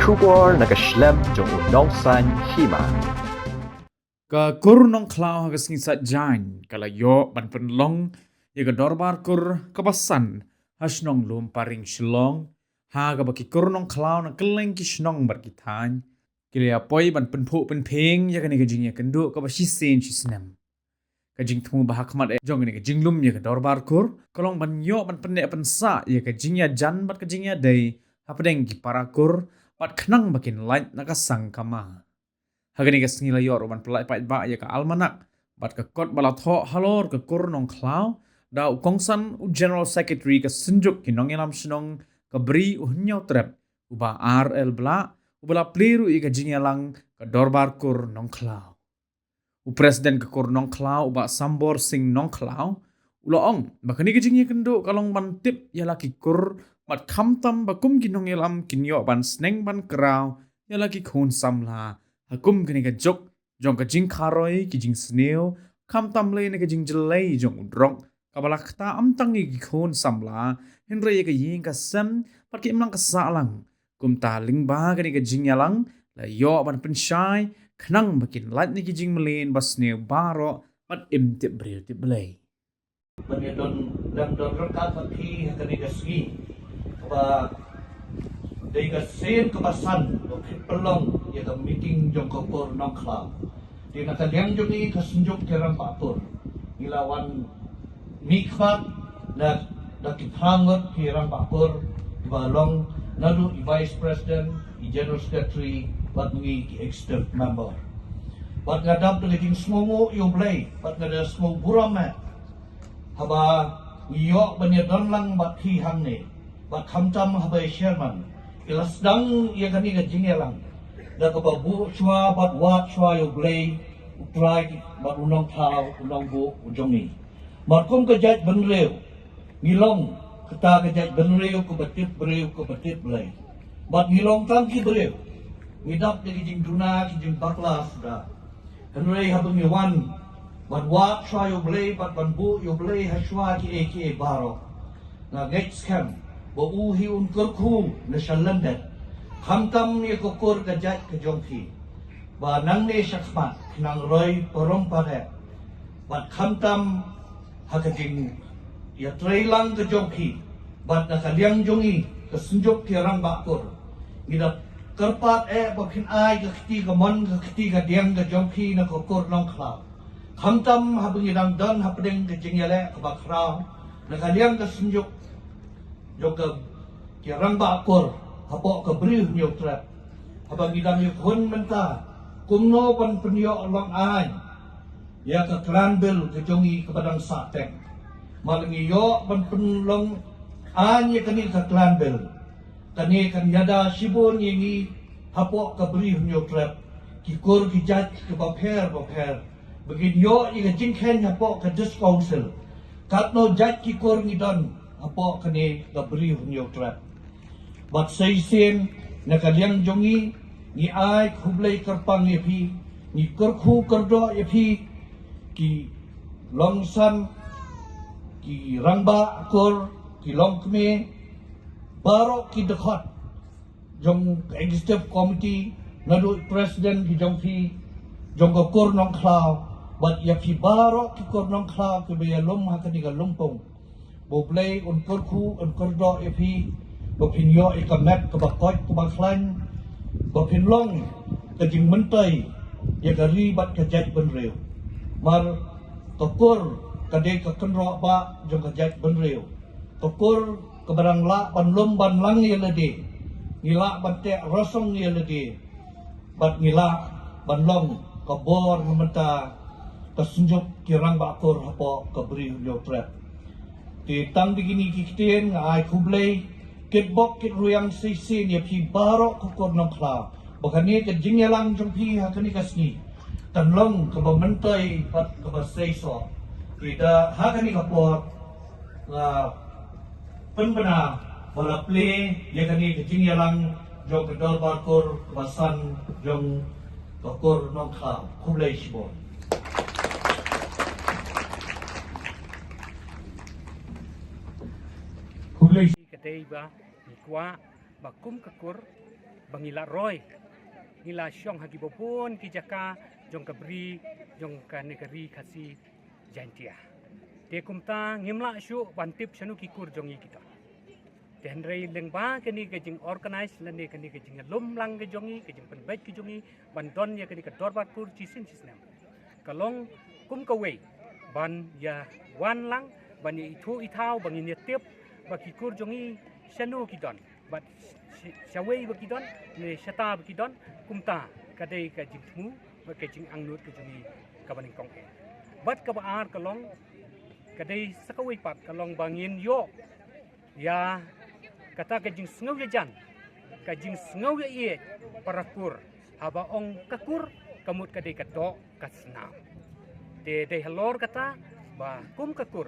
Schubor na Geschlemm jong unongsan hima. Ka kur nong klau hagas ngisat jain kala yo ban penlong ya ka dorbar kur kabasan has nong lum paring shlong ha ga baki kur nong klau na keleng ki shnong bar kitan kile apoi ban penpu penpeng ya ka ni ka jing ya kendu ka ba shisen shisnem ka jing tumu bahak mat jong ni ka jing lum ya ka dorbar kur kalong ban yo ban pendek pensa ya ka jing ya jan bat ka jing ya dei hapdeng ki parakur bat khnang bakin light nakasang kama hagani ka snila yor ban pelai pait ba ya ka almanak bat ka kot balatho halor ka kur nong klau da kongsan u general secretary ka sinjuk ki nong elam shnong ka bri u nyau trap uba RL bla ubala pliru i ka jinyalang ka dorbar kur nong klau u presiden ka kur nong klau uba sambor sing nong klau ulo ong bakani ka jingya kendo kalong ban tip ya laki kur mat khamtam bakum ki nong elam kinyo ban sneng ban krau ya laki khon samla hakum kini ka jok jong ka jing kharoi ki jing sneo kam tam le ne ka jing jelai jong udrok kabalak ta am tangi ki khon samla henre ye ka yin ka san pat ki imlang ka salang kum ta ling ba kini ka jing yalang la yo ban penshai khnang bakin lat ni ki jing melen bas sneo baro pat im tip bril tip blai Don rekat pagi kani kasgi ba dei ka sen kepasan pelong ya ka meeting jong kopor nong klau di na kaliang jong ni kasunjuk terang patur ilawan mikbat na kithangot terang patur balong nalu vice president i general secretary bat ngi executive member bat ngadap de jing smomo yo blay bat ngada smo burama haba yo banya donlang bat hi hangne bat khamtam haba chairman ilas dang ya kani ka jingelang da ka babu chua bat wat chua yo blay utrai bat unong thao unong bu ujongi mat kum ka jaj benreu ngilong kata ka jaj benreu ko batit breu ko batit blay bat ngilong tang ki breu ngidap de jing duna ki jing baklas da henrei habung yawan bat wat chua yo blay bat ban bu yo blay ha chua ki eke baro na next camp bo uhi un kurku na shalandet khamtam ni ko kor ka jat ka jongki ba nang ne shakmat nang roi porong pare bat khamtam hakading ya trailang ka jongki bat na kaliang jongi ka sunjuk tirang ba kor ngidap karpat ba khin ai ka khti ka mon ka khti ka diang ka jongki na ko kor nong khlaw khamtam habung idang don hapdeng ka jingyale ka bakraw na kaliang ka sunjuk Joka kirang bakor hapo ka brief niyo trap habang idam yung kun menta kumno pan penyo lang ay ya ka klanbel ka jongi kepadang sateng malangi yo pan penlong anya kani ka klanbel kani kan yada sibon yingi hapo ka brief niyo trap kikur kijat ka baper begin yo ika jingken hapo ka dis council katno jat kikur ngidon apo kani gabri hunyo trap bat saisen na kaliang jongi ni ai khublai karpang yepi ni kurkhu kardo yepi ki longsan ki rangba kor ki longkme baro ki dekhot jong executive committee nadu president ki jongpi jong kor nong khlaw bat yepi baro ki kor nong khlaw ke be lom hakani ga lompong boblay un kurku un kurdo epi bopin yo ikamet ke bakot ke baklan bopin long ke jing mentai ya gari bat ke jat benreu mar tokur kade ke kenro ba jong ke jat benreu tokur ke barang la ban lom ban lang ye lede ngila ban te rosong ye lede bat ngila ban long ke bor ngementa ke sunjuk kirang bakor hapo ke beri yo trap di tang begini kikten ai kublai kit bok kit ruyang sisi ni pi barok ko kornong kla bakani ke jingyalang jong pi hakani kasni tanlong ke bamentai pat ke basaiso kita hakani ka por la penbena wala play ya kani ke jingyalang jong ke dol barkor basan jong ko kornong kla kublai sibon Katay ba, ikwa, bakum kekur bangila roy ngila syong hagi bopun ki jaka jong kabri jong ka negeri kasi jantia te kumta ngimla syu bantip syanu kikur jong kita dan rei lengba kini kejing organize lani kini kejing lum lang kejongi kejing penbaik kejongi bandon ya kini kedor bakur cisin cisnem kalong kum kawe ban ya wan lang ban ya itu itau bangin ya tip bagi kur jongi syanu kidon bat syawei bagi don ne syata bagi don kumta kadai kejing temu kejing angnut kejongi kabaning kong bat kabaar kalong kadai sakawai pat kalong bangin yo ya kata kajing sengau jan kajing sengau ye parakur haba ong kakur kamut kadai kato kasna de halor kata ba kum kakur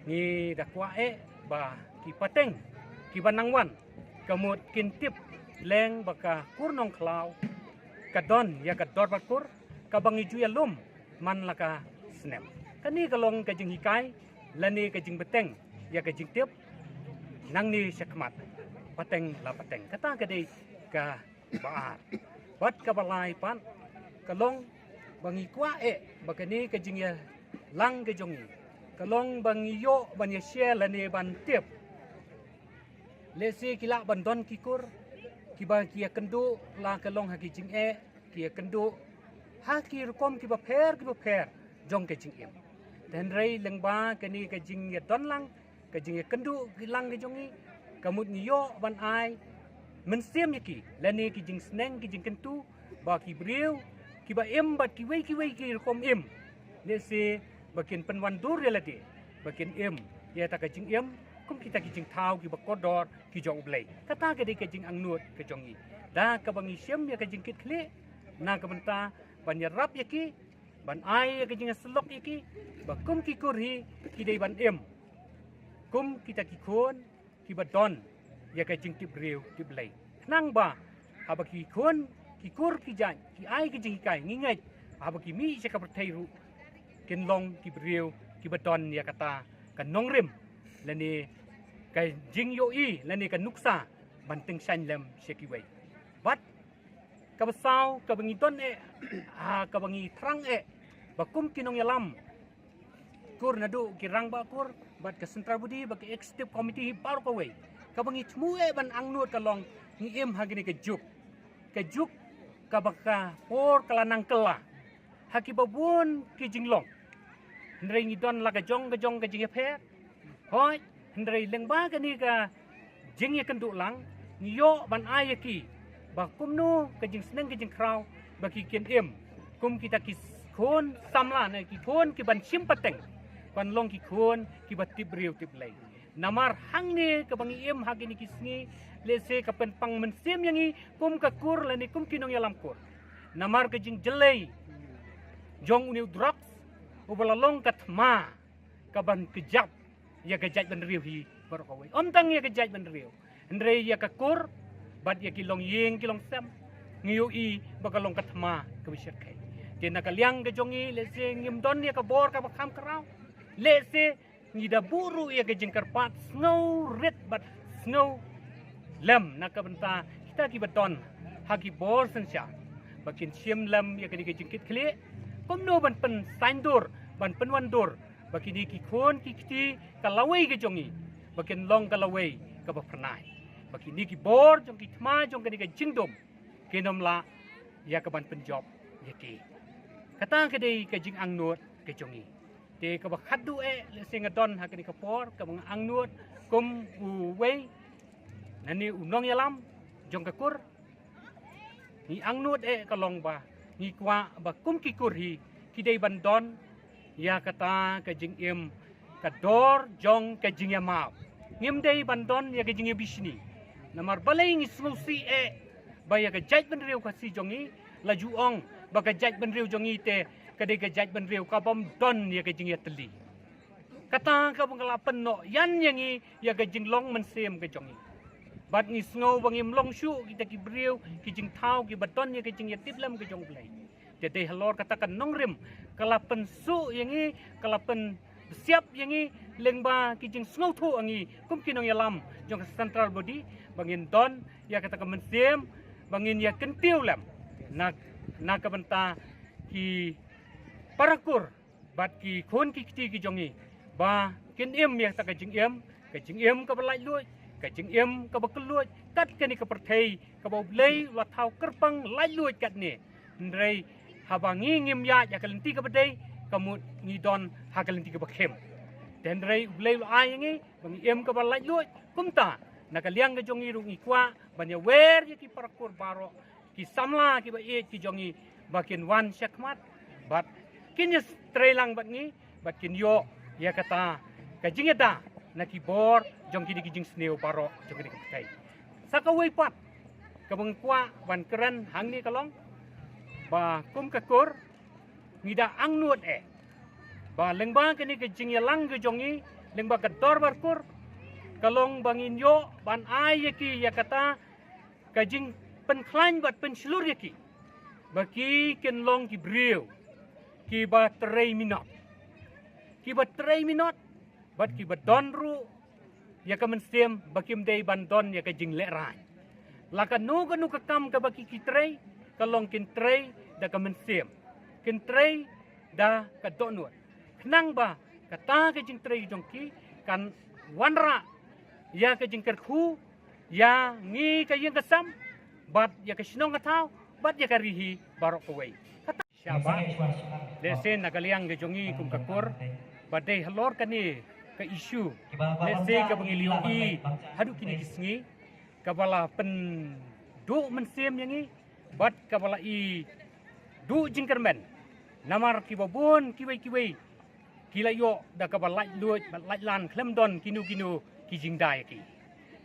ni dakwa ba ki pateng ki banangwan kamut kintip leng baka kurnong klau kadon ya kador bakur kabangi juya lum man laka snem kani kalong kajing hikai lani kajing beteng ya kajing tip nang ni syakmat pateng la pateng kata kadai ka baar bat ka balai pan kalong bangi kwa bakani kajing ya lang kejongi kalong bangi yo ban ya share lani ban tip lesi kila bandon kikur kiba kia kendu la kalong haki jing kia kendu haki rukom kiba per jong ke jing dan rei lengba kani ke jing ya don lang ke jing ya kendu kilang ke jongi kamut niyo ban ai mensiam yaki lani ki jing sneng ki jing kentu ba ki briu kiba bat ki wei ki rukom lesi bakin penwan dur ya lati bakin ya ta ke jing kum kita kijing tau ki bakodor ki jong blai kata ke de kijing angnut ke jongi da ka bangi syem ya kijing kit kle na ka benta ban ya rap yaki ban ai ya kijing selok yaki ba kum ki kurhi ki dei ban kum kita ki kon ki badon ya kijing tip riu tip blai nang ba aba ki kon ki kur ki jan ki ai kijing kai ngingai aba ki mi se ka pertai ru kin long ki riu ki badon ya kata kan nongrim lani kai jing yo lani kan nuksa banting san lem sekiwei bat ka basau ka bangi don ka bangi trang bakum kinong yalam kur nadu kirang ba kur bat ka central budi ba ka executive committee par ko wei ka bangi chmu ban angnut ka long ni hagini ka juk ka baka por kalanang kela haki babun ki jinglong ndrei ni don la ka jong ka jing phe hoi hendrai lengba ka ni ka jing ya kendu lang yo ban ayaki ba kumnu ka jing sneng ka jing kraw ba ki ken kum kita ki khon samla na ki khon ki ban sim pateng ban long ki khon ki ba tip riu tip lai namar hang ni ka bangi hagi ni kisni lese ka pen pang men sim yangi kum ka kur la ni kum kinong yalam kur namar ka jing jelei jong uniu drugs ubalalong katma ka ban kejap ya kejat ban riu hi barokawai omtang ya kejat ban riu andre ya kakur bat ya kilong yeng kilong sam ngiu bakalong katma ka bisyak kai tena kalyang ke jongi lese ngim don ya ka bor ka bakam karau lese ngida buru ya ke jingkar pat snow red bat snow lem nak benta kita ki beton hagi bor sensya bakin sim lem ya ke jingkit kle komno ban pen sandur ban penwandur bakini ki khon ki kiti kalawai ke jongi bakin long kalawai ka bapranai bakini ki bor jong ki thma jong ke jingdom kenom la ya ka ban penjob yaki kata ke dei ke jing angnut ke jongi te ka bakhadu le singadon ha ke ka por ka bang angnut kum wei nani unong yalam jong ka kur ni angnut ka long ba ni kwa ba kum ki kurhi ki dei bandon ya kata kajing kador jong kajing mau ngim dei bandon ya kajing bisni namar balai ngi slusi baya kajat benriu kasi jongi laju ong ba kajat benriu jongi te kadai kajat benriu ka bom don ya kajing teli kata ka bangalapan no yan yangi ya kajing long mensem ke jongi bat ni snow bangim long shu kita ki briu kijing thau ki baton ya kajing tiplam ke jong blai jadi halor katakan nongrim kalapen su yangi kalapen siap yangi lengba kijing sngau thu angi kum kinong yalam jong central body bangin don ya kata kemensiam bangin ya kentiu lam na kabenta ki parakur bat ki khon ki kiti ki jongi ba kin ya ta kajing em ka balai lui kajing em ka bakeluj kat kani ka perthei ka boblei wa thau kerpang lai lui kat ni ndrei habangi ngim ya kalenti ka bedai kamut ngidon hakalenti ka bakhem den rei blei ai ngi bang em ka balai lui kumta nakaliang ka jongi ru ngi kwa banya wer ki parakur baro ki samla ki ba e ki jongi bakin wan syakmat bat kinis trelang bat ngi bat kin yo ya kata kajingeda naki bor jong kini kijing sneo baro jong kini kai sakawai pat kabang kwa wan keren hang ni kalong ba kum kakur ngida ang nuot ba lengba kini kijing yalang ke jongi lengba kador barkur kalong bangin yo ban ai yaki ya kata kajing penklan bat penselur yaki baki ken long ki brio ki ba 3 minot ki ba 3 minot bat ki ba don ru ya ka menstem bakim dei ban don ya ka jing le rai la ka nu ka kam ka baki ki trei kalong kin trei da ka menstem kin trei da ka donut knang ba kata ka jing trei jong ki kan wanra ya ka jing kerku ya ngi ka yeng ka sam bat ya ka sinong ka tau bat ya ka rihi barok ko wei kata syaba lesen nakaliang ke jongi kum kakur badai halor kani ke isu lese ka pangiliui hadu kini kisngi kabala pen du mensem yangi bat kabala i du jingkermen namar kibabun kiwei kila yo da kabala luat bat lan klemdon kinu kijingdai ki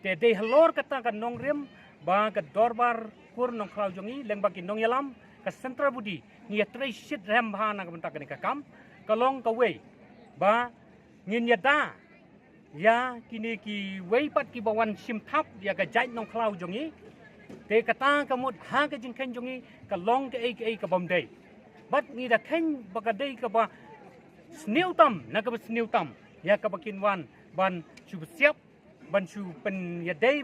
te de halor kata kan nongrem ba ka dorbar kur nong klau jongi leng baki nong yalam ka sentra budi ngia trei shit rem bhana ka bentak ni ka kam kalong ka wei ba ngin yada ya kini ki wei pat ki bawan sim thap ya ka jai nong klau jongi te kata ka mut ha ka jing khen jongi ka long ka ei ka bom dei bat ni da khen ba ka dei ka ba sneu tam na ka sneu tam ya ka bakin wan ban chu siap ban chu pen ya dei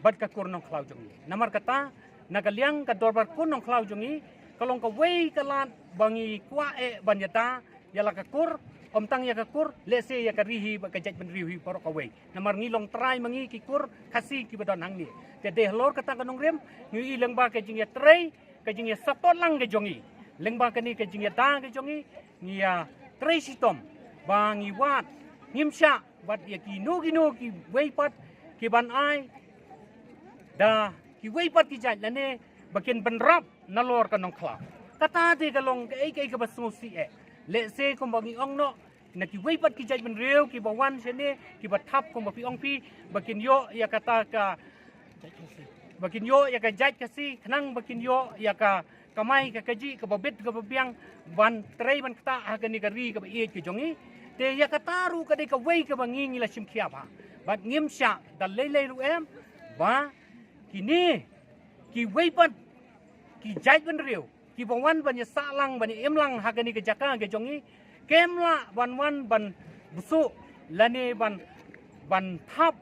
bat ka kur nong klau jongi namar kata nakaliang ka dorbar kun nong klau jongi kalong ka wei kalat bangi kwa banyata yala ka kur omtang ya ka kur lese ya ka rihi ba ka jaj ben rihi porok ka wei namar ngilong try mangi ki kur kasi ki badon hang ni te de lor kata kanong rem ngi ilang ba ka jing ya trei ka jing ya sapot lang ka jongi leng ba ka ni ka jing ya da ka jongi ngi ya trei sitom bangi wat ngimsha bat ya ki no ki wei pat ki ban ai da ki wei pat ki jaj lane bakin benrap nalor kanong kla kata de kalong kai ka basu si le se kom bangi ong no na ki wei pat ki jaj ben reu ki bawan sene ki bathap kom bapi ong pi bakin yo ya kata ka bakin yo ya ka jaj kasi khnang bakin yo ya ka kamai ka kaji ka babet ka babiang ban trei ban kata agani ka ri ka e ki jongi te ya kata ru ka de ka wei ka bangi ngila sim khia ba bat ngimsha dal lei ru em ba kini ki wei pat ki jai ben reu ki bawan ban ya salang ban emlang hagani ke jaka ke jongi kemla ban busu lane ban thap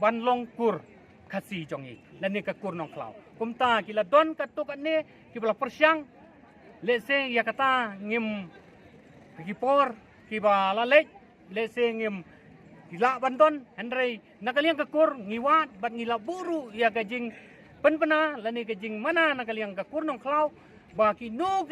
ban longkur kasi jongi lane ka kur nong klau kumta kila don ka to ne ki bala persyang lese ya kata ngim ki por ki bala lek lese ngim gila bandon hendrei nakaliang ka kur ngiwat bat ngila buru ya gajing penpena lani gajing mana nakaliang ka kur nong klau ba kino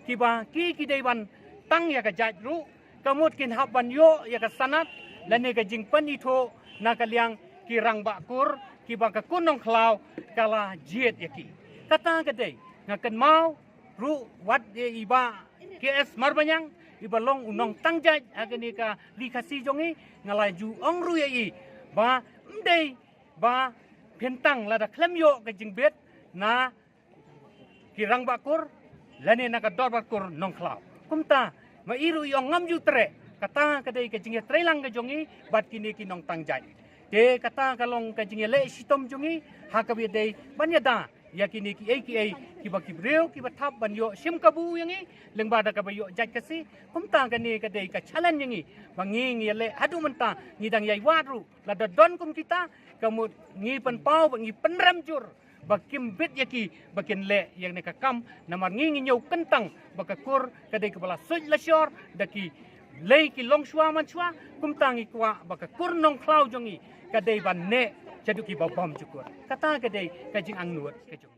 ki ba ki deiban tang ya ka jajru kamut kin haban yo ya ka sanat lani gajing panitho nakaliang ki rang ba kur ki ba ka kun nong klau kala jiet yaki kata kadai ngakan mau ru wat iba KS marbanyang ibalong unong tangjaj agani ka likasi jongi ngalaju ongru yai ba mdei ba pentang lada klemyo ka jingbet na kirang bakur lane na ka dor bakur nong klau kumta mairu yong ngam jutre kata kadai ka jingya trelang ka jongi bat kini kinong tangjaj te kata kalong ka jingya le sitom jongi hakabi dei banyada yakini ki ba ki breu ki ba thap ban yo sim kabu yang ni lengba da ka ba yo jat kasi kumta ka ni ka dei ka challenge yang ni bangi ngi le adu menta ngi dang yai wadru la da don kum kita kamu ngi pen pau ngi penram jur bakim bit yaki bakin le yang ne ka kam namar ngi nyau kentang bakakur ka dei ka bala suj la shor daki lei ki long shwa man shwa kumta ngi kwa bakakur nong klau jongi ka dei ban ne Jadi kita bom cukur. Kata kedai kajing ang nuat kajung.